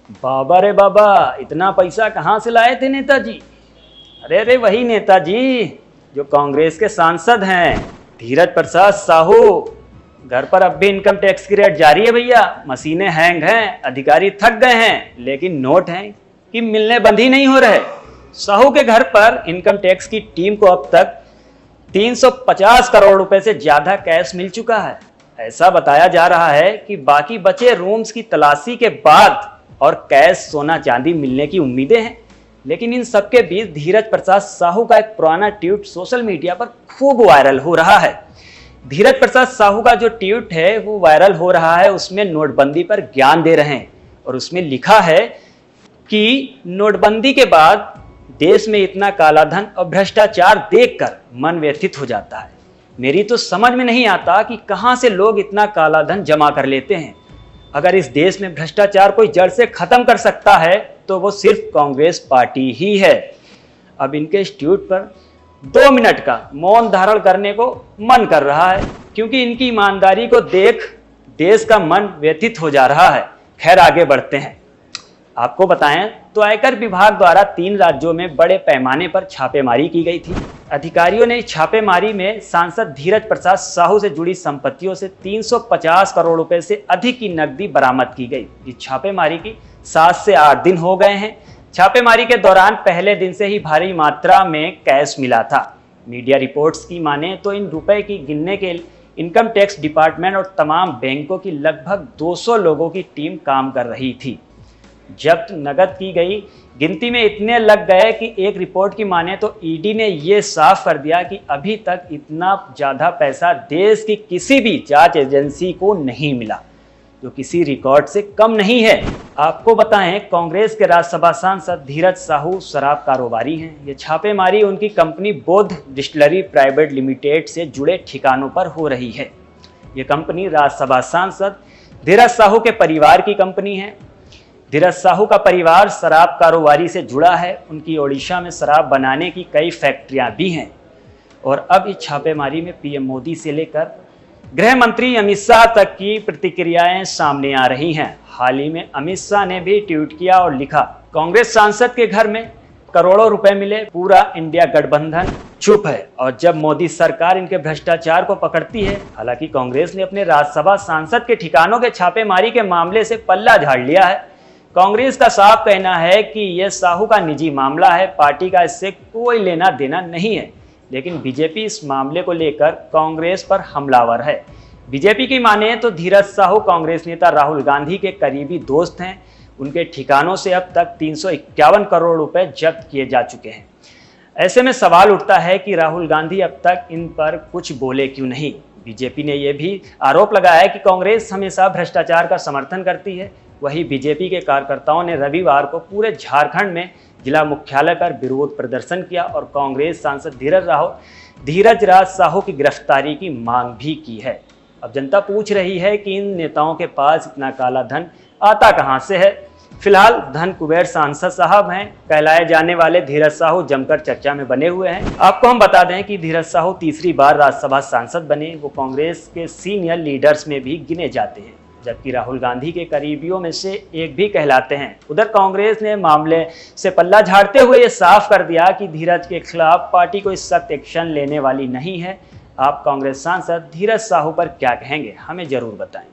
बाबा रे बाबा, इतना पैसा कहाँ से लाए थे नेताजी? अरे वही नेताजी जो कांग्रेस के सांसद हैं, धीरज प्रसाद साहू। घर पर अब भी इनकम टैक्स की रेट जारी है भैया। मशीनें हैंग हैं, अधिकारी थक गए हैं, लेकिन नोट हैं कि मिलने बंद ही नहीं हो रहे। साहू के घर पर इनकम टैक्स की टीम को अब तक 350 करोड़ रुपए से ज्यादा कैश मिल चुका है। ऐसा बताया जा रहा है कि बाकी बचे रूम्स की तलाशी के बाद और कैश, सोना चांदी मिलने की उम्मीदें हैं। लेकिन इन सबके बीच धीरज प्रसाद साहू का एक पुराना ट्वीट सोशल मीडिया पर खूब वायरल हो रहा है। धीरज प्रसाद साहू का जो ट्वीट है वो वायरल हो रहा है। उसमें नोटबंदी पर ज्ञान दे रहे हैं और उसमें लिखा है कि नोटबंदी के बाद देश में इतना कालाधन और भ्रष्टाचार देखकर मन व्यथित हो जाता है। मेरी तो समझ में नहीं आता कि कहां से लोग इतना कालाधन जमा कर लेते हैं। अगर इस देश में भ्रष्टाचार कोई जड़ से खत्म कर सकता है तो वो सिर्फ कांग्रेस पार्टी ही है। अब इनके इस ट्वीट पर 2 मिनट का मौन धारण करने को मन कर रहा है, क्योंकि इनकी ईमानदारी को देख देश का मन व्यथित हो जा रहा है। खैर, आगे बढ़ते हैं। आपको बताएं तो आयकर विभाग द्वारा 3 राज्यों में बड़े पैमाने पर छापेमारी की गई थी। अधिकारियों ने इस छापेमारी में सांसद धीरज प्रसाद साहू से जुड़ी संपत्तियों से 350 करोड़ रुपए से अधिक की नकदी बरामद की गई। इस छापेमारी की 7 से 8 दिन हो गए हैं। छापेमारी के दौरान पहले दिन से ही भारी मात्रा में कैश मिला था। मीडिया रिपोर्ट्स की माने तो इन रुपए की गिनने के इनकम टैक्स डिपार्टमेंट और तमाम बैंकों की लगभग 200 लोगों की टीम काम कर रही थी। जब्त नकद की गई गिनती में इतने लग गए कि एक रिपोर्ट की माने तो ईडी ने यह साफ कर दिया कि अभी तक इतना ज़्यादा पैसा देश की किसी भी जांच एजेंसी को नहीं मिला, जो किसी रिकॉर्ड से कम नहीं है। आपको बताएं, कांग्रेस के राज्यसभा सांसद धीरज साहू शराब कारोबारी हैं। ये छापेमारी उनकी कंपनी बोध डिस्टिलरी प्राइवेट लिमिटेड से जुड़े ठिकानों पर हो रही है। ये कंपनी राज्यसभा सांसद धीरज साहू के परिवार की कंपनी है। धीरज साहू का परिवार शराब कारोबारी से जुड़ा है। उनकी ओडिशा में शराब बनाने की कई फैक्ट्रियां भी हैं। और अब इस छापेमारी में पीएम मोदी से लेकर गृह मंत्री अमित शाह तक की प्रतिक्रियाएं सामने आ रही हैं। हाल ही में अमित शाह ने भी ट्वीट किया और लिखा, कांग्रेस सांसद के घर में करोड़ों रुपए मिले, पूरा इंडिया गठबंधन चुप है और जब मोदी सरकार इनके भ्रष्टाचार को पकड़ती है। हालांकि कांग्रेस ने अपने राज्यसभा सांसद के ठिकानों के छापेमारी के मामले से पल्ला झाड़ लिया है। कांग्रेस का साफ कहना है कि यह साहू का निजी मामला है, पार्टी का इससे कोई लेना देना नहीं है। लेकिन बीजेपी इस मामले को लेकर कांग्रेस पर हमलावर है। बीजेपी की माने तो धीरज साहू कांग्रेस नेता राहुल गांधी के करीबी दोस्त हैं। उनके ठिकानों से अब तक 351 करोड़ रुपए जब्त किए जा चुके हैं। ऐसे में सवाल उठता है कि राहुल गांधी अब तक इन पर कुछ बोले क्यों नहीं। बीजेपी ने यह भी आरोप लगाया है कि कांग्रेस हमेशा भ्रष्टाचार का समर्थन करती है। वहीं बीजेपी के कार्यकर्ताओं ने रविवार को पूरे झारखंड में जिला मुख्यालय पर विरोध प्रदर्शन किया और कांग्रेस सांसद धीरज राज साहू की गिरफ्तारी की मांग भी की है। अब जनता पूछ रही है कि इन नेताओं के पास इतना काला धन आता कहां से है। फिलहाल धन कुबेर सांसद साहब हैं। कहलाए जाने वाले धीरज साहू जमकर चर्चा में बने हुए हैं। आपको हम बता दें कि धीरज साहू तीसरी बार राज्यसभा सांसद बने। वो कांग्रेस के सीनियर लीडर्स में भी गिने जाते हैं, जबकि राहुल गांधी के करीबियों में से एक भी कहलाते हैं। उधर कांग्रेस ने मामले से पल्ला झाड़ते हुए ये साफ कर दिया कि धीरज के खिलाफ पार्टी कोई सख्त एक्शन लेने वाली नहीं है। आप कांग्रेस सांसद धीरज साहू पर क्या कहेंगे, हमें जरूर बताएं।